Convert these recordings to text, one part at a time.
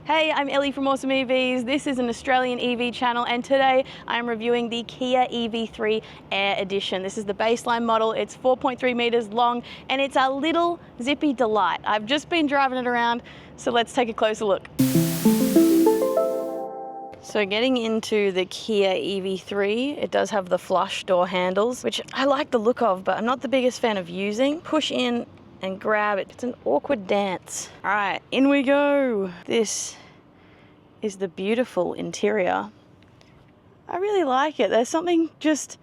Hey, I'm Elly from Awesome EVs. This is an Australian EV channel, and today I'm reviewing the Kia EV3 Air Edition. This is the baseline model. It's 4.3 meters long, and it's a little zippy delight. I've just been driving it around, so let's take a closer look. So getting into the Kia EV3, it does have the flush door handles, which I like the look of, but I'm not the biggest fan of using. Push in and grab it. It's an awkward dance. All right, in we go. This is the beautiful interior. I really like it. There's something just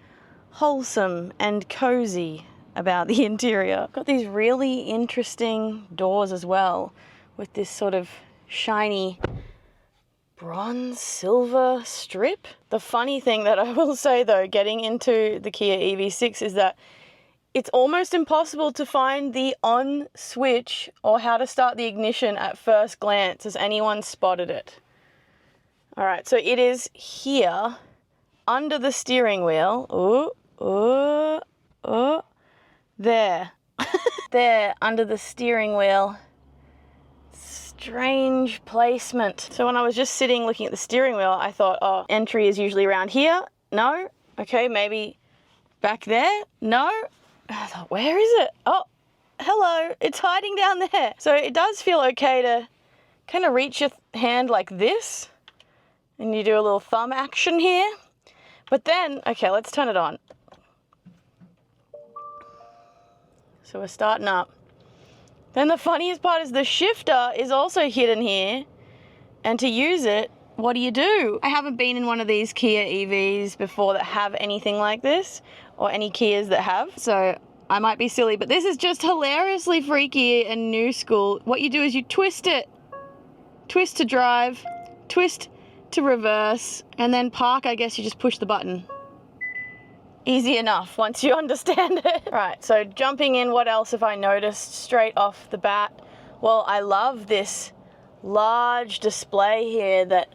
wholesome and cozy about the interior. Got these really interesting doors as well, with this sort of shiny bronze silver strip. The funny thing that I will say though, getting into the Kia EV6 is that it's almost impossible to find the on switch or how to start the ignition at first glance. Has anyone spotted it? All right, so it is here under the steering wheel. There. There, under the steering wheel. Strange placement. So when I was just sitting looking at the steering wheel, I thought, oh, entry is usually around here. No. Okay, maybe back there. No. I thought, where is it? Oh, hello, it's hiding down there. So it does feel okay to kind of reach your hand like this, and you do a little thumb action here. But then, okay, let's turn it on. So we're starting up. Then the funniest part is the shifter is also hidden here, and to use it, what do? I haven't been in one of these Kia EVs before that have anything like this, or any Kias that have, so I might be silly, but this is just hilariously freaky and new school. What you do is you twist it. Twist to drive, twist to reverse, and then park, I guess you just push the button. Easy enough once you understand it. Right, so jumping in, what else have I noticed straight off the bat? Well, I love this large display here that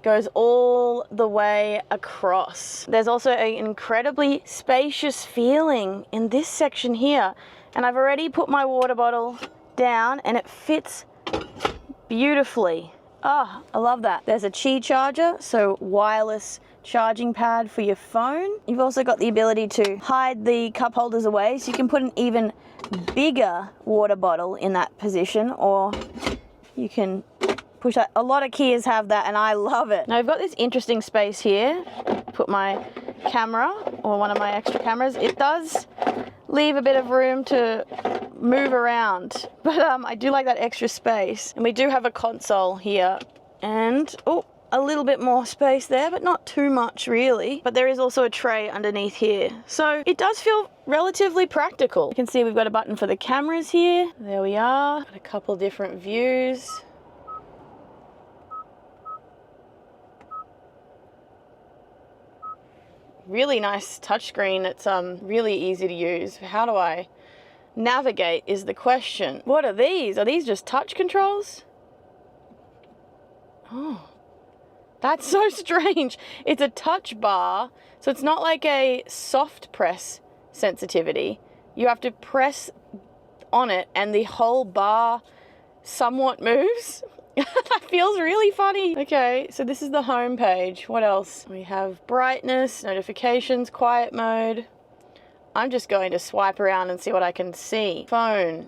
goes all the way across. There's also an incredibly spacious feeling in this section here, and I've already put my water bottle down and it fits beautifully. Oh, I love that. There's a Qi charger, so wireless charging pad for your phone. You've also got the ability to hide the cup holders away, so you can put an even bigger water bottle in that position, or you can push that. A lot of Kias have that, and I love it. Now I've got this interesting space here. Put my camera, or one of my extra cameras. It does leave a bit of room to move around, but I do like that extra space. And we do have a console here, and oh, a little bit more space there, but not too much really. But there is also a tray underneath here, so it does feel relatively practical. You can see we've got a button for the cameras here. There we are. Got a couple different views. Really nice touchscreen. It's really easy to use. How do I navigate is the question. What are these? Are these just touch controls? Oh, that's so strange. It's a touch bar, so it's not like a soft press sensitivity. You have to press on it and the whole bar somewhat moves. That feels really funny. Okay, so this is the home page. What else? We have brightness, notifications, quiet mode. I'm just going to swipe around and see what I can see. Phone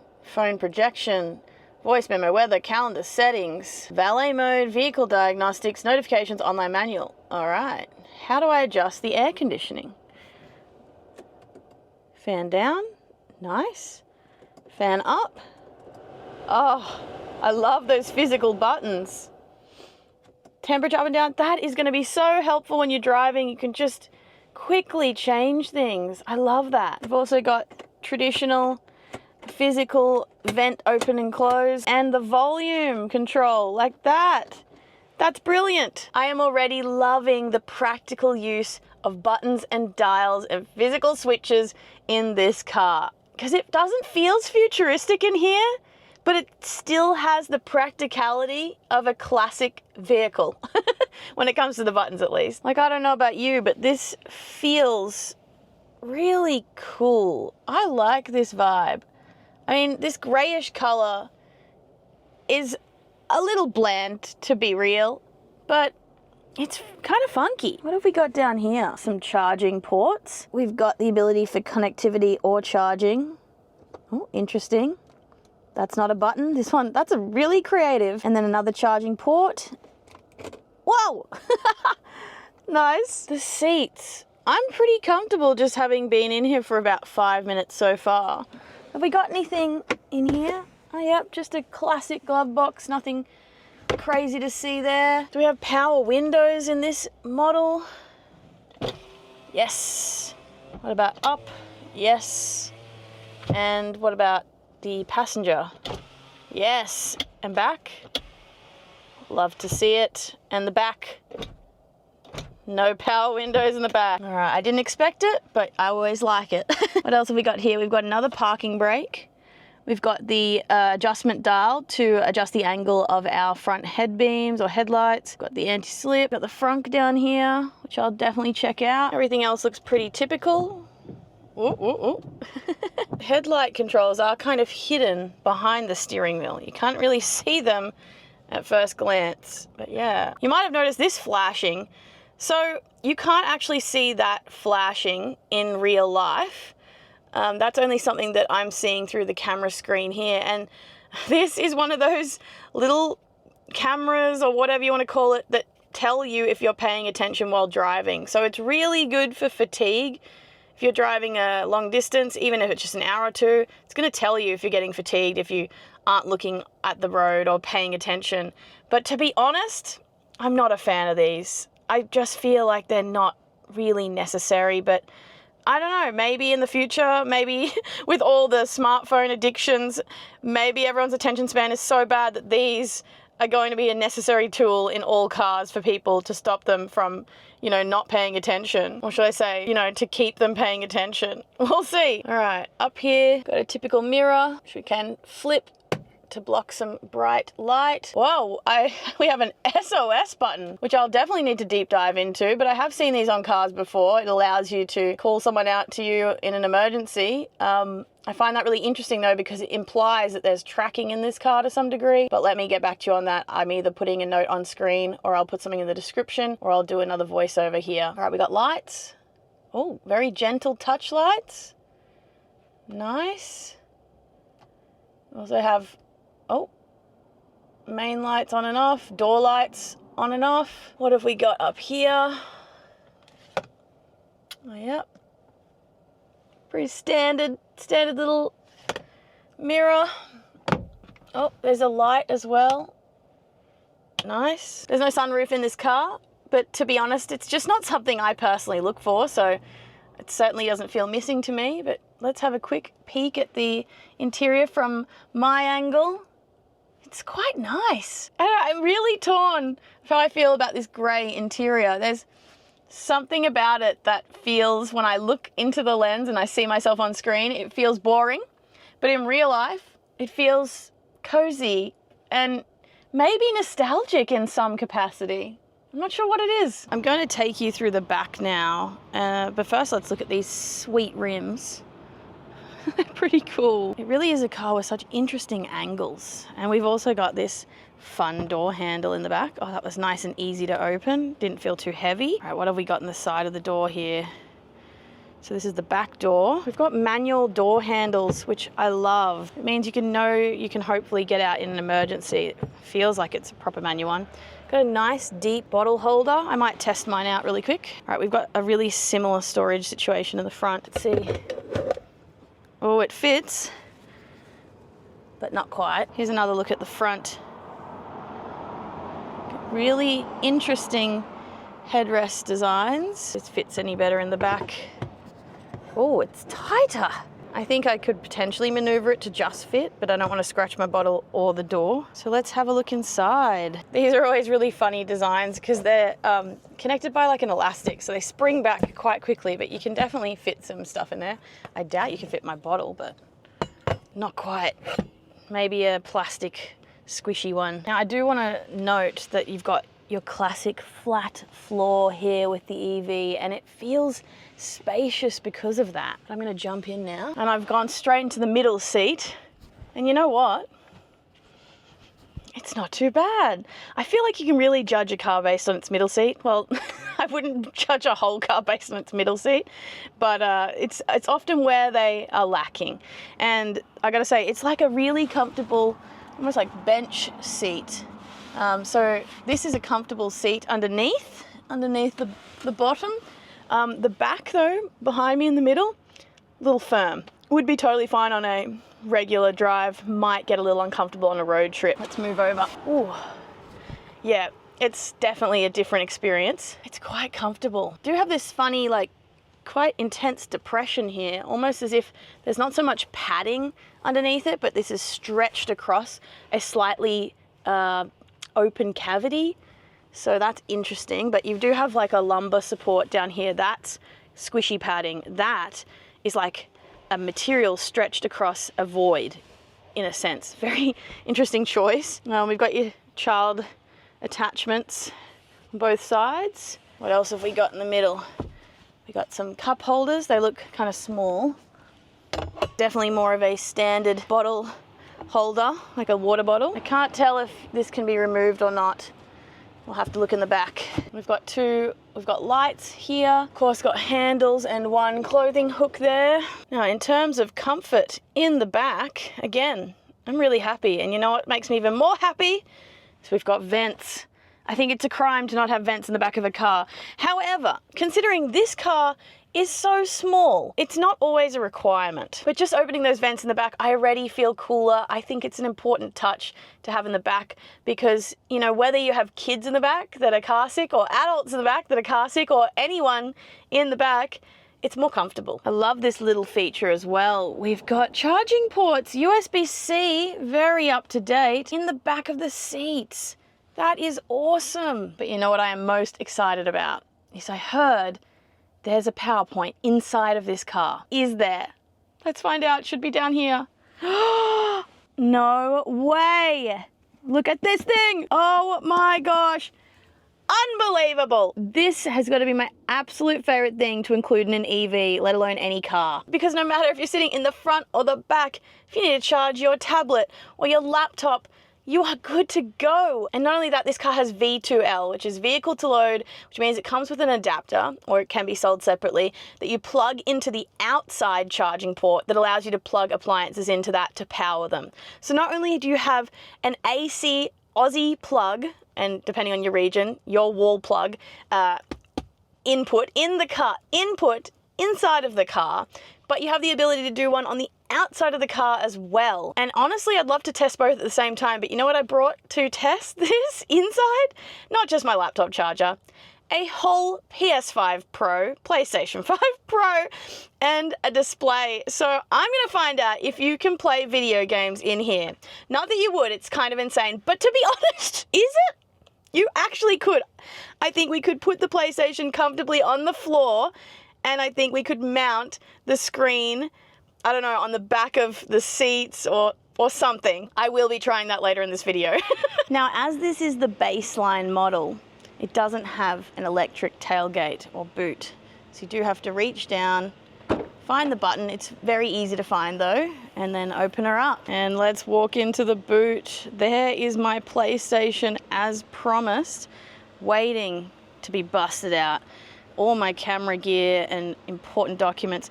projection, voice memo, weather, calendar, settings, valet mode, vehicle diagnostics, notifications, online manual. All right, how do I adjust the air conditioning? Fan down, nice. Fan up. Oh, I love those physical buttons. Temperature up and down, that is gonna be so helpful when you're driving. You can just quickly change things. I love that. I've also got traditional physical vent open and close, and the volume control like that. That's brilliant. I am already loving the practical use of buttons and dials and physical switches in this car, because it doesn't feel futuristic in here, but it still has the practicality of a classic vehicle when it comes to the buttons, at least. Like, I don't know about you, but this feels really cool. I like this vibe. I mean, this grayish color is a little bland, to be real, but it's kind of funky. What have we got down here? Some charging ports. We've got the ability for connectivity or charging. Oh, interesting. That's not a button. This one, that's a really creative. And then another charging port. Whoa! Nice. The seats. I'm pretty comfortable just having been in here for about 5 minutes so far. Have we got anything in here? Oh, yep, just a classic glove box. Nothing crazy to see there. Do we have power windows in this model? Yes. What about up? Yes. And what about the passenger? Yes. And back? Love to see it. And the back? No power windows in the back. All right, I didn't expect it, but I always like it. What else have we got here? We've got another parking brake. We've got the adjustment dial to adjust the angle of our front head beams or headlights. Got the anti-slip, got the frunk down here, which I'll definitely check out. Everything else looks pretty typical. Ooh, ooh, ooh. Headlight controls are kind of hidden behind the steering wheel. You can't really see them at first glance, but yeah. You might have noticed this flashing. So you can't actually see that flashing in real life. That's only something that I'm seeing through the camera screen here. And this is one of those little cameras or whatever you want to call it that tell you if you're paying attention while driving. So it's really good for fatigue. If you're driving a long distance, even if it's just an hour or two, it's going to tell you if you're getting fatigued, if you aren't looking at the road or paying attention. But to be honest, I'm not a fan of these. I just feel like they're not really necessary, but I don't know, maybe in the future, maybe with all the smartphone addictions, maybe everyone's attention span is so bad that these are going to be a necessary tool in all cars for people to stop them from, you know, not paying attention. Or should I say, you know, to keep them paying attention. We'll see. All right, up here, got a typical mirror, which we can flip to block some bright light. Whoa, we have an SOS button, which I'll definitely need to deep dive into, but I have seen these on cars before. It allows you to call someone out to you in an emergency. I find that really interesting though, because it implies that there's tracking in this car to some degree, but let me get back to you on that. I'm either putting a note on screen or I'll put something in the description or I'll do another voiceover here. All right, we got lights. Oh, very gentle touch lights. Nice. We also have main lights on and off, door lights on and off. What have we got up here? Oh, yep. Pretty standard little mirror. Oh, there's a light as well. Nice. There's no sunroof in this car, but to be honest, it's just not something I personally look for, so it certainly doesn't feel missing to me, but let's have a quick peek at the interior from my angle. It's quite nice. I don't know, I'm really torn of how I feel about this grey interior. There's something about it that feels, when I look into the lens and I see myself on screen, it feels boring. But in real life, it feels cozy and maybe nostalgic in some capacity. I'm not sure what it is. I'm going to take you through the back now, but first let's look at these sweet rims. They're pretty cool. It really is a car with such interesting angles. And we've also got this fun door handle in the back. Oh, that was nice and easy to open. Didn't feel too heavy. All right, what have we got in the side of the door here? So this is the back door. We've got manual door handles, which I love. It means you can hopefully get out in an emergency. It feels like it's a proper manual one. Got a nice deep bottle holder. I might test mine out really quick. All right, we've got a really similar storage situation in the front. Let's see. Oh, it fits, but not quite. Here's another look at the front. Really interesting headrest designs. If this fits any better in the back. Oh, it's tighter. I think I could potentially maneuver it to just fit, but I don't want to scratch my bottle or the door. So let's have a look inside. These are always really funny designs because they're connected by like an elastic, so they spring back quite quickly, but you can definitely fit some stuff in there. I doubt you can fit my bottle, but not quite. Maybe a plastic squishy one. Now I do want to note that you've got your classic flat floor here with the EV, and it feels spacious because of that. I'm going to jump in now, and I've gone straight into the middle seat, and you know what? It's not too bad. I feel like you can really judge a car based on its middle seat. Well, I wouldn't judge a whole car based on its middle seat, but it's often where they are lacking. And I gotta say, it's like a really comfortable, almost like bench seat. So this is a comfortable seat underneath the bottom. The back though, behind me in the middle, a little firm. Would be totally fine on a regular drive, might get a little uncomfortable on a road trip. Let's move over. Ooh, yeah, it's definitely a different experience. It's quite comfortable. Do have this funny, like, quite intense depression here, almost as if there's not so much padding underneath it, but this is stretched across a slightly open cavity. So that's interesting, but you do have like a lumbar support down here. That's squishy padding. That is like a material stretched across a void, in a sense. Very interesting choice. We've got your child attachments on both sides. What else have we got in the middle? We got some cup holders. They look kind of small. Definitely more of a standard bottle holder, like a water bottle. I can't tell if this can be removed or not. We'll have to look in the back. We've got lights here. Of course, got handles and one clothing hook there. Now, in terms of comfort in the back, again, I'm really happy. And you know what makes me even more happy? So we've got vents. I think it's a crime to not have vents in the back of a car. However, considering this car is so small, it's not always a requirement. But just opening those vents in the back, I already feel cooler. I think it's an important touch to have in the back because, you know, whether you have kids in the back that are car sick or adults in the back that are car sick or anyone in the back, it's more comfortable. I love this little feature as well. We've got charging ports, USB-C, very up to date, in the back of the seats. That is awesome. But you know what I am most excited about is I heard there's a PowerPoint inside of this car. Is there? Let's find out. It should be down here. No way. Look at this thing. Oh my gosh. Unbelievable. This has got to be my absolute favorite thing to include in an EV, let alone any car. Because no matter if you're sitting in the front or the back, if you need to charge your tablet or your laptop, you are good to go. And not only that, this car has V2L, which is vehicle to load, which means it comes with an adapter, or it can be sold separately, that you plug into the outside charging port that allows you to plug appliances into that to power them. So not only do you have an AC Aussie plug, and depending on your region, your wall plug, input in the car, input inside of the car, but you have the ability to do one on the outside of the car as well. And honestly, I'd love to test both at the same time, but you know what I brought to test this inside? Not just my laptop charger, a whole PS5 Pro, PlayStation 5 Pro, and a display. So I'm gonna find out if you can play video games in here. Not that you would, it's kind of insane, but to be honest, is it? You actually could. I think we could put the PlayStation comfortably on the floor, and I think we could mount the screen, I don't know, on the back of the seats or something. I will be trying that later in this video. Now, as this is the baseline model, it doesn't have an electric tailgate or boot. So you do have to reach down, find the button. It's very easy to find though, and then open her up. And let's walk into the boot. There is my PlayStation as promised, waiting to be busted out. All my camera gear and important documents.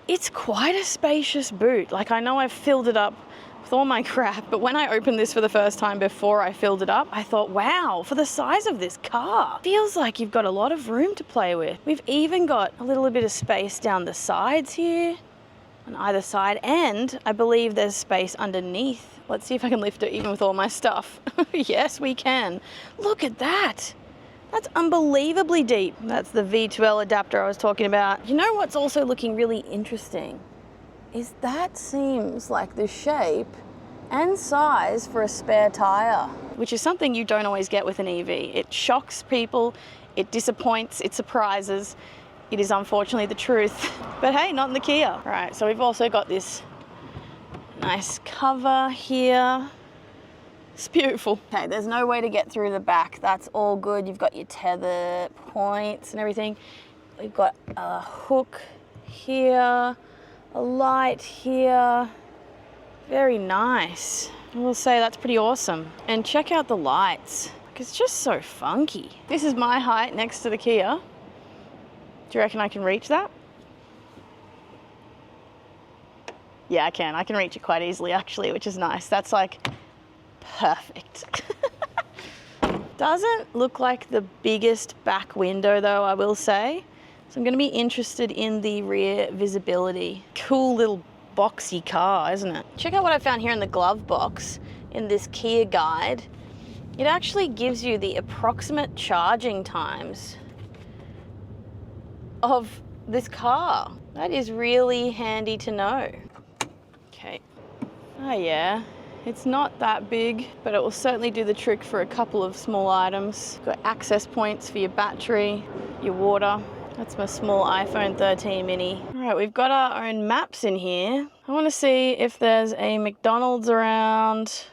It's quite a spacious boot. Like, I know I've filled it up with all my crap, but when I opened this for the first time before I filled it up, I thought, wow, for the size of this car, feels like you've got a lot of room to play with. We've even got a little bit of space down the sides here, on either side, and I believe there's space underneath. Let's see if I can lift it even with all my stuff. Yes, we can. Look at that. That's unbelievably deep. That's the V2L adapter I was talking about. You know what's also looking really interesting? Is that seems like the shape and size for a spare tire, which is something you don't always get with an EV. It shocks people, it disappoints, it surprises. It is unfortunately the truth. But hey, not in the Kia. All right, so we've also got this nice cover here. It's beautiful. Okay, there's no way to get through the back. That's all good. You've got your tether points and everything. We've got a hook here, a light here. Very nice. I will say that's pretty awesome. And check out the lights. It's just so funky. This is my height next to the Kia. Do you reckon I can reach that? Yeah, I can. I can reach it quite easily actually, which is nice. That's like perfect. Doesn't look like the biggest back window though, I will say. So I'm gonna be interested in the rear visibility. Cool little boxy car, isn't it? Check out what I found here in the glove box in this Kia guide. It actually gives you the approximate charging times of this car. That is really handy to know. Okay. Oh yeah, it's not that big, but it will certainly do the trick for a couple of small items. Got access points for your battery, your water. That's my small iPhone 13 mini. All right, we've got our own maps in here. I want to see if there's a McDonald's around.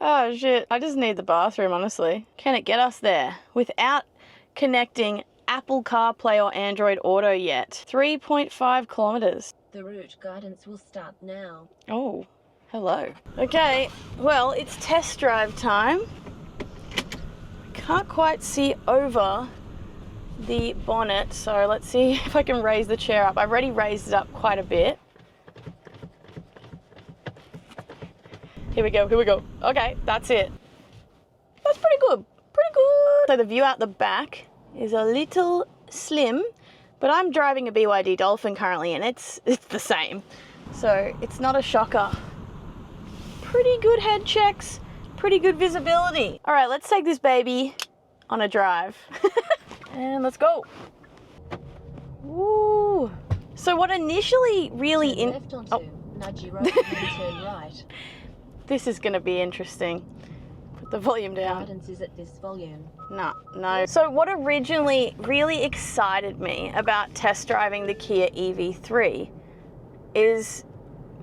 Oh shit, I just need the bathroom, honestly. Can it get us there without connecting Apple CarPlay or Android Auto yet? 3.5 kilometers. The route guidance will start now. Oh, hello. Okay, well, it's test drive time. Can't quite see over the bonnet, so let's see if I can raise the chair up. I've already raised it up quite a bit. Here we go, here we go. Okay, that's it. That's pretty good, pretty good. So the view out the back is a little slim, but I'm driving a BYD Dolphin currently and it's the same. So it's not a shocker. Pretty good head checks, pretty good visibility. All right, let's take this baby on a drive. And let's go. Woo. So what initially really Turn left onto Nudgy Road and then turn right. This is gonna be interesting. Put the volume down. Guidance is at this volume. No. So what originally really excited me about test driving the Kia EV3 is,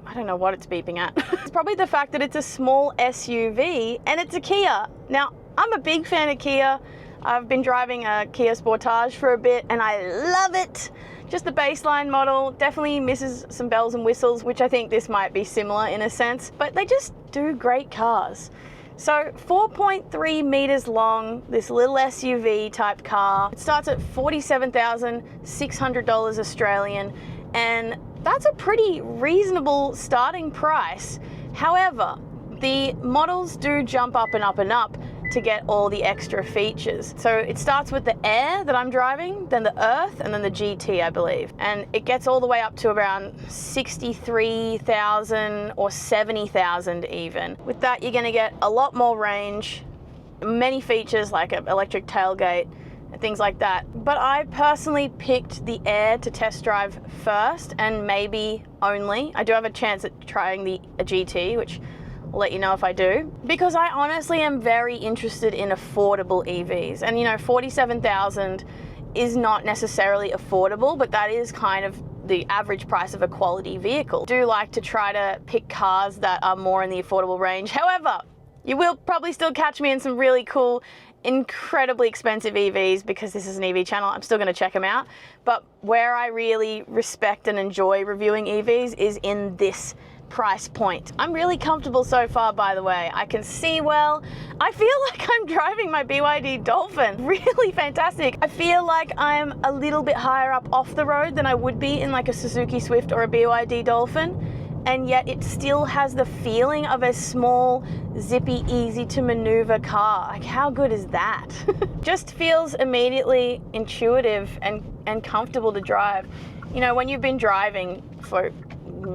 I don't know what it's beeping at. It's probably the fact that it's a small SUV and it's a Kia. Now, I'm a big fan of Kia. I've been driving a Kia Sportage for a bit and I love it. Just the baseline model definitely misses some bells and whistles, which I think this might be similar in a sense, but they just do great cars. So 4.3 meters long, this little SUV type car. It starts at $47,600 Australian, and that's a pretty reasonable starting price. However, the models do jump up and up and up to get all the extra features. So it starts with the Air that I'm driving, then the Earth, and then the GT, I believe. And it gets all the way up to around 63,000 or 70,000 even. With that, you're gonna get a lot more range, many features like an electric tailgate, and things like that. But I personally picked the Air to test drive first, and maybe only. I do have a chance at trying a GT, which I'll let you know if I do, because I honestly am very interested in affordable EVs. And you know, 47,000 is not necessarily affordable, but that is kind of the average price of a quality vehicle. I do like to try to pick cars that are more in the affordable range. However, you will probably still catch me in some really cool, incredibly expensive EVs, because this is an EV channel. I'm still going to check them out. But where I really respect and enjoy reviewing EVs is in this price point. I'm really comfortable so far, by the way. I can see well. I feel like I'm driving my BYD Dolphin. Really fantastic. I feel like I'm a little bit higher up off the road than I would be in like a Suzuki Swift or a BYD Dolphin, and yet it still has the feeling of a small, zippy, easy to maneuver car. Like, how good is that? Just feels immediately intuitive and comfortable to drive. You know, when you've been driving for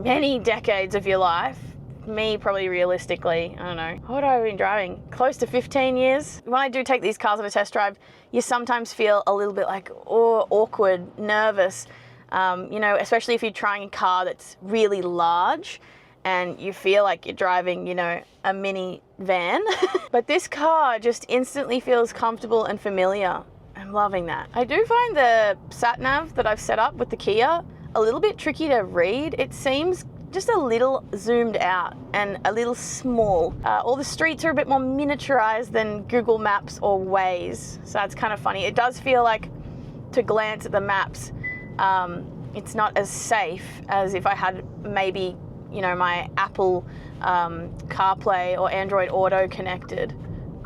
many decades of your life, me probably realistically, I don't know, what have I been driving? Close to 15 years. When I do take these cars on a test drive, you sometimes feel a little bit like, oh, awkward, nervous, you know, especially if you're trying a car that's really large and you feel like you're driving, you know, a mini van. But this car just instantly feels comfortable and familiar. I'm loving that. I do find the sat nav that I've set up with the Kia a little bit tricky to read. It seems just a little zoomed out and a little small. All the streets are a bit more miniaturized than Google Maps or Waze, so that's kind of funny. It does feel like, to glance at the maps, it's not as safe as if I had maybe, you know, my Apple CarPlay or Android Auto connected.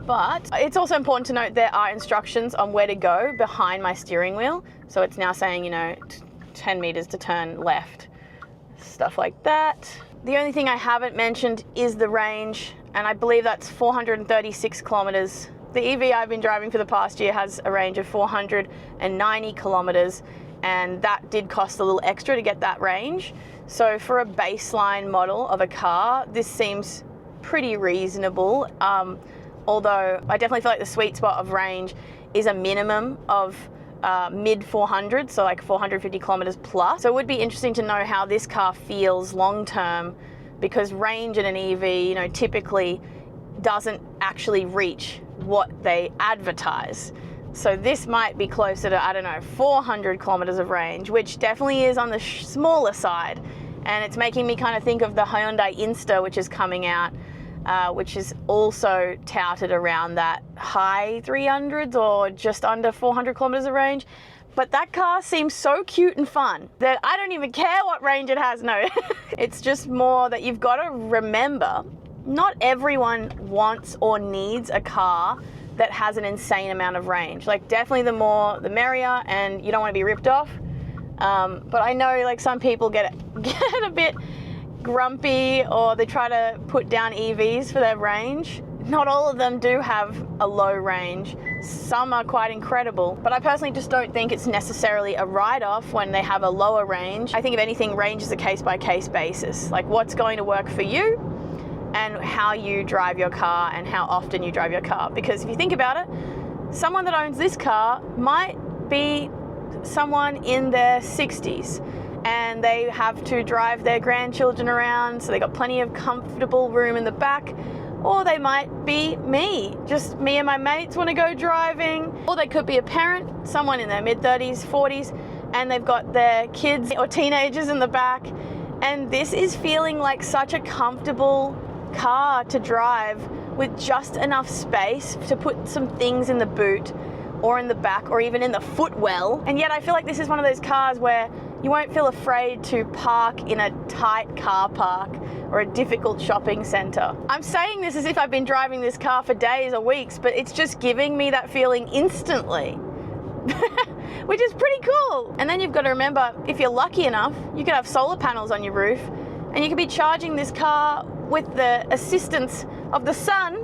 But it's also important to note there are instructions on where to go behind my steering wheel. So it's now saying, you know, 10 meters to turn left, stuff like that. The only thing I haven't mentioned is the range, and I believe that's 436 kilometers. The EV I've been driving for the past year has a range of 490 kilometers, and that did cost a little extra to get that range. So for a baseline model of a car, this seems pretty reasonable. Although I definitely feel like the sweet spot of range is a minimum of mid 400, so like 450 kilometers plus. So it would be interesting to know how this car feels long term, because range in an EV, you know, typically doesn't actually reach what they advertise. So this might be closer to, I don't know, 400 kilometers of range, which definitely is on the smaller side. And it's making me kind of think of the Hyundai Insta, which is coming out, which is also touted around that high 300s or just under 400 kilometers of range. But that car seems so cute and fun that I don't even care what range it has. No, it's just more that you've got to remember, not everyone wants or needs a car that has an insane amount of range. Like, definitely the more the merrier, and you don't want to be ripped off. But I know, like, some people get a bit grumpy, or they try to put down EVs for their range. Not all of them do have a low range. Some are quite incredible, but I personally just don't think it's necessarily a write-off when they have a lower range. I think if anything, range is a case-by-case basis. Like, what's going to work for you and how you drive your car and how often you drive your car. Because if you think about it, someone that owns this car might be someone in their 60s, and they have to drive their grandchildren around, so they got plenty of comfortable room in the back. Or they might be me, just me and my mates want to go driving. Or they could be a parent, someone in their mid-30s, 40s, and they've got their kids or teenagers in the back. And this is feeling like such a comfortable car to drive with just enough space to put some things in the boot or in the back or even in the footwell. And yet I feel like this is one of those cars where you won't feel afraid to park in a tight car park or a difficult shopping centre. I'm saying this as if I've been driving this car for days or weeks, but it's just giving me that feeling instantly, which is pretty cool. And then you've got to remember, if you're lucky enough, you could have solar panels on your roof, and you could be charging this car with the assistance of the sun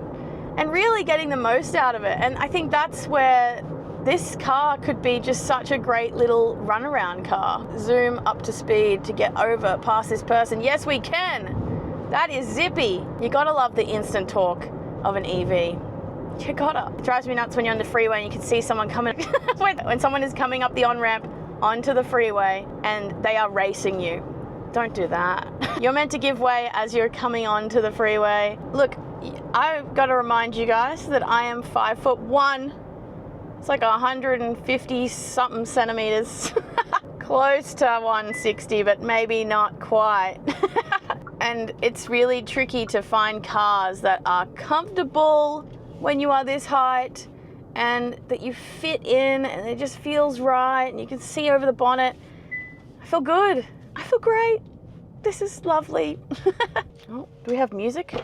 and really getting the most out of it. And I think that's where this car could be just such a great little runaround car. Zoom up to speed to get over past this person. Yes, we can. That is zippy. You gotta love the instant torque of an EV. You gotta. It drives me nuts when you're on the freeway and you can see someone coming, when someone is coming up the on-ramp onto the freeway and they are racing you. Don't do that. You're meant to give way as you're coming onto the freeway. Look, I've got to remind you guys that I am 5'1". It's like 150 something centimeters. Close to 160, but maybe not quite. And it's really tricky to find cars that are comfortable when you are this height and that you fit in and it just feels right and you can see over the bonnet. I feel good. I feel great. This is lovely. Oh, do we have music?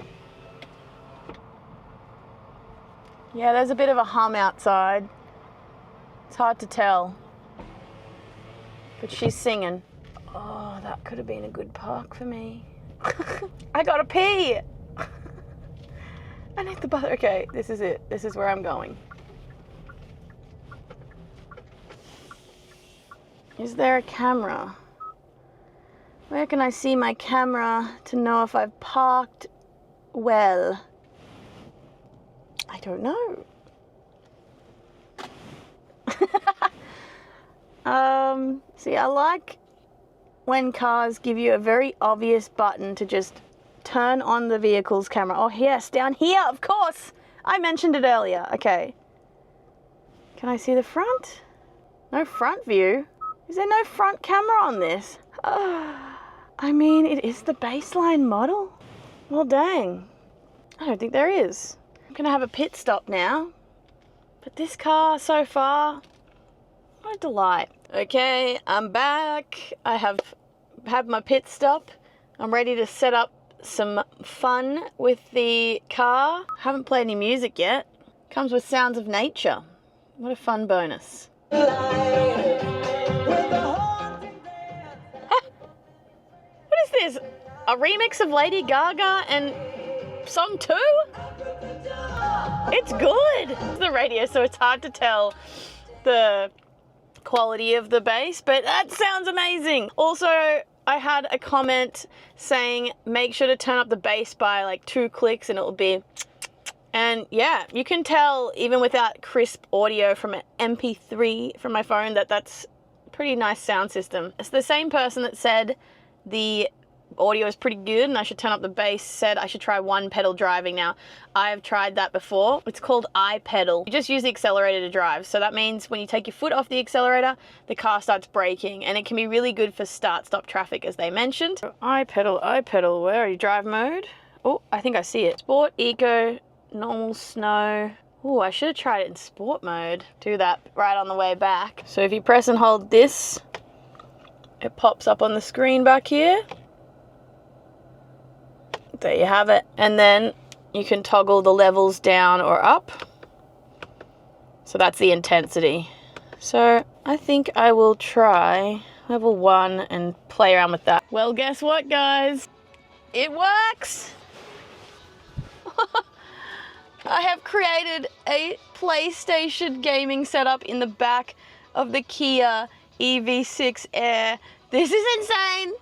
Yeah, there's a bit of a hum outside. It's hard to tell. But she's singing. Oh, that could have been a good park for me. I gotta pee. I need the butler. Okay, this is it. This is where I'm going. Is there a camera? Where can I see my camera to know if I've parked well? I don't know. See, I like when cars give you a very obvious button to just turn on the vehicle's camera. Oh yes, down here, of course. I mentioned it earlier. Okay. Can I see the front? No front view. Is there no front camera on this? I mean, it is the baseline model. Well, dang. I don't think there is. I'm gonna have a pit stop now. But this car so far, what a delight. Okay, I'm back. I have had my pit stop. I'm ready to set up some fun with the car. Haven't played any music yet. Comes with sounds of nature. What a fun bonus. What is this? A remix of Lady Gaga and song 2? It's good. It's the radio, so it's hard to tell the quality of the bass, but that sounds amazing. Also, I had a comment saying make sure to turn up the bass by like 2 clicks and it will be, and yeah, you can tell even without crisp audio from an MP3 from my phone that that's a pretty nice sound system. It's the same person that said the audio is pretty good and I should turn up the bass said I should try one pedal driving. Now, I've tried that before. It's called iPedal. You just use the accelerator to drive. So that means when you take your foot off the accelerator, the car starts braking, and it can be really good for start-stop traffic, as they mentioned. So iPedal, where are you? Drive mode? Oh, I think I see it. Sport, eco, normal, snow. Oh, I should have tried it in sport mode. Do that right on the way back. So if you press and hold this, it pops up on the screen back here. There you have it. And then you can toggle the levels down or up. So that's the intensity. So I think I will try level 1 and play around with that. Well, guess what, guys? It works! I have created a PlayStation gaming setup in the back of the Kia EV3 Air. This is insane!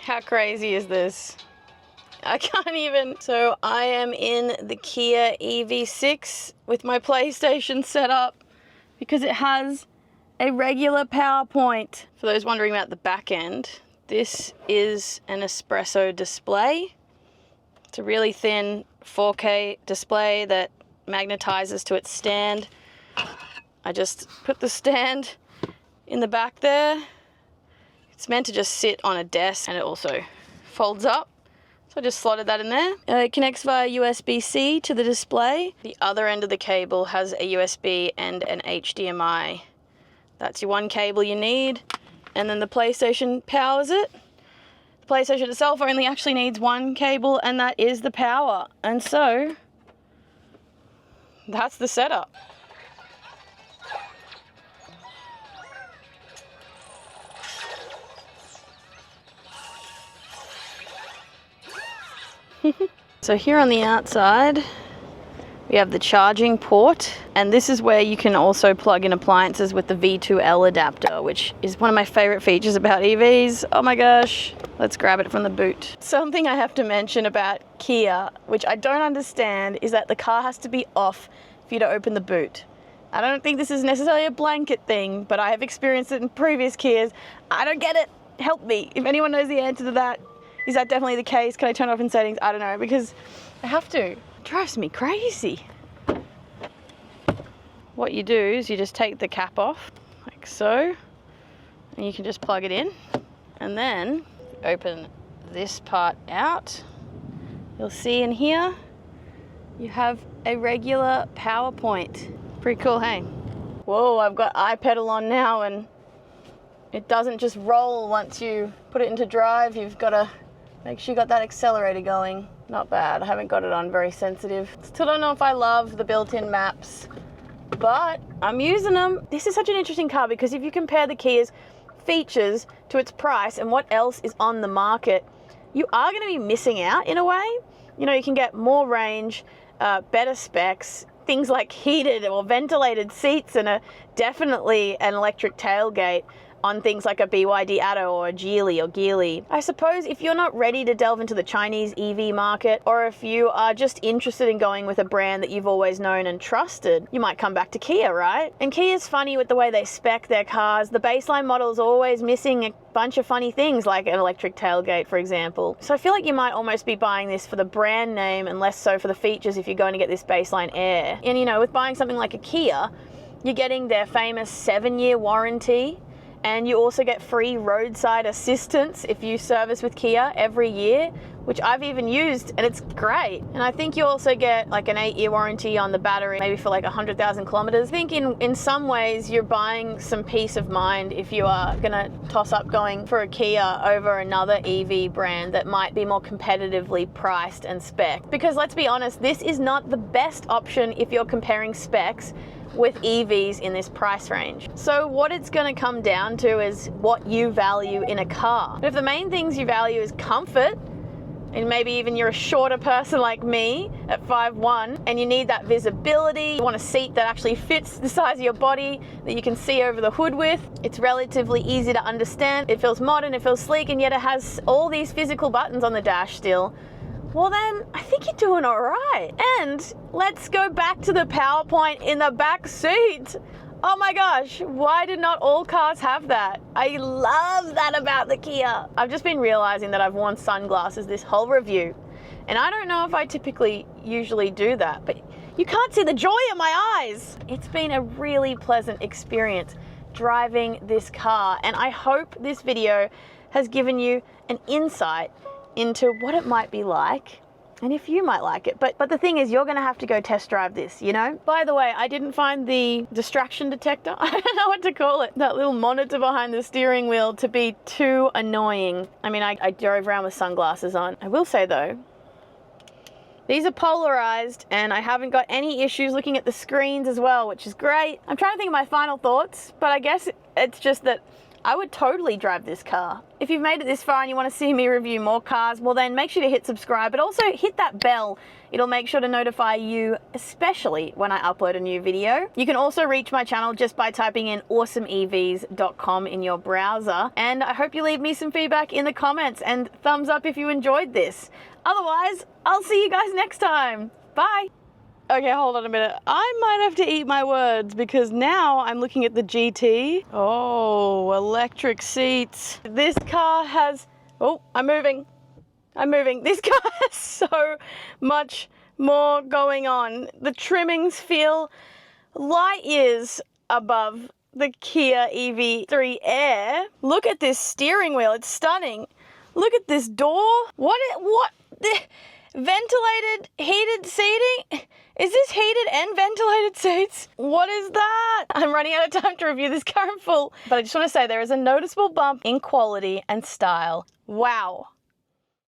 How crazy is this? I can't even. So I am in the Kia EV3 with my PlayStation set up because it has a regular power point. For those wondering about the back end, this is an espresso display. It's a really thin 4K display that magnetizes to its stand. I just put the stand in the back there. It's meant to just sit on a desk, and it also folds up. So I just slotted that in there. It connects via USB-C to the display. The other end of the cable has a USB and an HDMI. That's your one cable you need. And then the PlayStation powers it. The PlayStation itself only actually needs one cable, and that is the power. And so that's the setup. So here on the outside, we have the charging port, and this is where you can also plug in appliances with the V2L adapter, which is one of my favorite features about EVs. Oh my gosh, let's grab it from the boot. Something I have to mention about Kia, which I don't understand, is that the car has to be off for you to open the boot. I don't think this is necessarily a blanket thing, but I have experienced it in previous Kias. I don't get it. Help me. If anyone knows the answer to that, is that definitely the case? Can I turn it off in settings? I don't know, because I have to. It drives me crazy. What you do is you just take the cap off, like so, and you can just plug it in, and then open this part out. You'll see in here, you have a regular power point. Pretty cool, hey? Whoa, I've got iPedal on now, and it doesn't just roll once you put it into drive. You've got to make sure you got that accelerator going. Not bad. I haven't got it on very sensitive. Still don't know if I love the built-in maps, but I'm using them. This is such an interesting car because if you compare the Kia's features to its price and what else is on the market, you are going to be missing out in a way. You know, you can get more range, better specs, things like heated or ventilated seats, and definitely an electric tailgate on things like a BYD Atto or a Geely. I suppose if you're not ready to delve into the Chinese EV market, or if you are just interested in going with a brand that you've always known and trusted, you might come back to Kia, right? And Kia's funny with the way they spec their cars. The baseline model is always missing a bunch of funny things, like an electric tailgate, for example. So I feel like you might almost be buying this for the brand name and less so for the features if you're going to get this baseline Air. And you know, with buying something like a Kia, you're getting their famous 7-year warranty, and you also get free roadside assistance if you service with Kia every year, which I've even used, and it's great. And I think you also get like an 8-year warranty on the battery, maybe for like 100,000 kilometers. I think in some ways you're buying some peace of mind if you are gonna toss up going for a Kia over another EV brand that might be more competitively priced and spec. Because let's be honest, this is not the best option if you're comparing specs with EVs in this price range. So what it's going to come down to is what you value in a car. But if the main things you value is comfort, and maybe even you're a shorter person like me at 5'1", and you need that visibility, you want a seat that actually fits the size of your body, that you can see over the hood with, it's relatively easy to understand, it feels modern, it feels sleek, and yet it has all these physical buttons on the dash still, well then, I think you're doing all right. And let's go back to the PowerPoint in the back seat. Oh my gosh, why did not all cars have that? I love that about the Kia. I've just been realizing that I've worn sunglasses this whole review, and I don't know if I usually do that, but you can't see the joy in my eyes. It's been a really pleasant experience driving this car, and I hope this video has given you an insight into what it might be like and if you might like it. But the thing is, you're gonna have to go test drive this, you know? By the way, I didn't find the distraction detector, I don't know what to call it, that little monitor behind the steering wheel, to be too annoying. I mean, I drove around with sunglasses on. I will say though, these are polarized and I haven't got any issues looking at the screens as well, which is great. I'm trying to think of my final thoughts, but I guess it's just that I would totally drive this car. If you've made it this far and you want to see me review more cars, well then make sure to hit subscribe, but also hit that bell. It'll make sure to notify you, especially when I upload a new video. You can also reach my channel just by typing in awesomevs.com in your browser. And I hope you leave me some feedback in the comments and thumbs up if you enjoyed this. Otherwise, I'll see you guys next time. Bye. Okay, hold on a minute. I might have to eat my words because now I'm looking at the GT. Oh, electric seats. This car has, oh, I'm moving. This car has so much more going on. The trimmings feel light years above the Kia EV3 Air. Look at this steering wheel, it's stunning. Look at this door. What, ventilated, heated seating? Is this heated and ventilated seats? What is that? I'm running out of time to review this car in full, but I just want to say there is a noticeable bump in quality and style. Wow.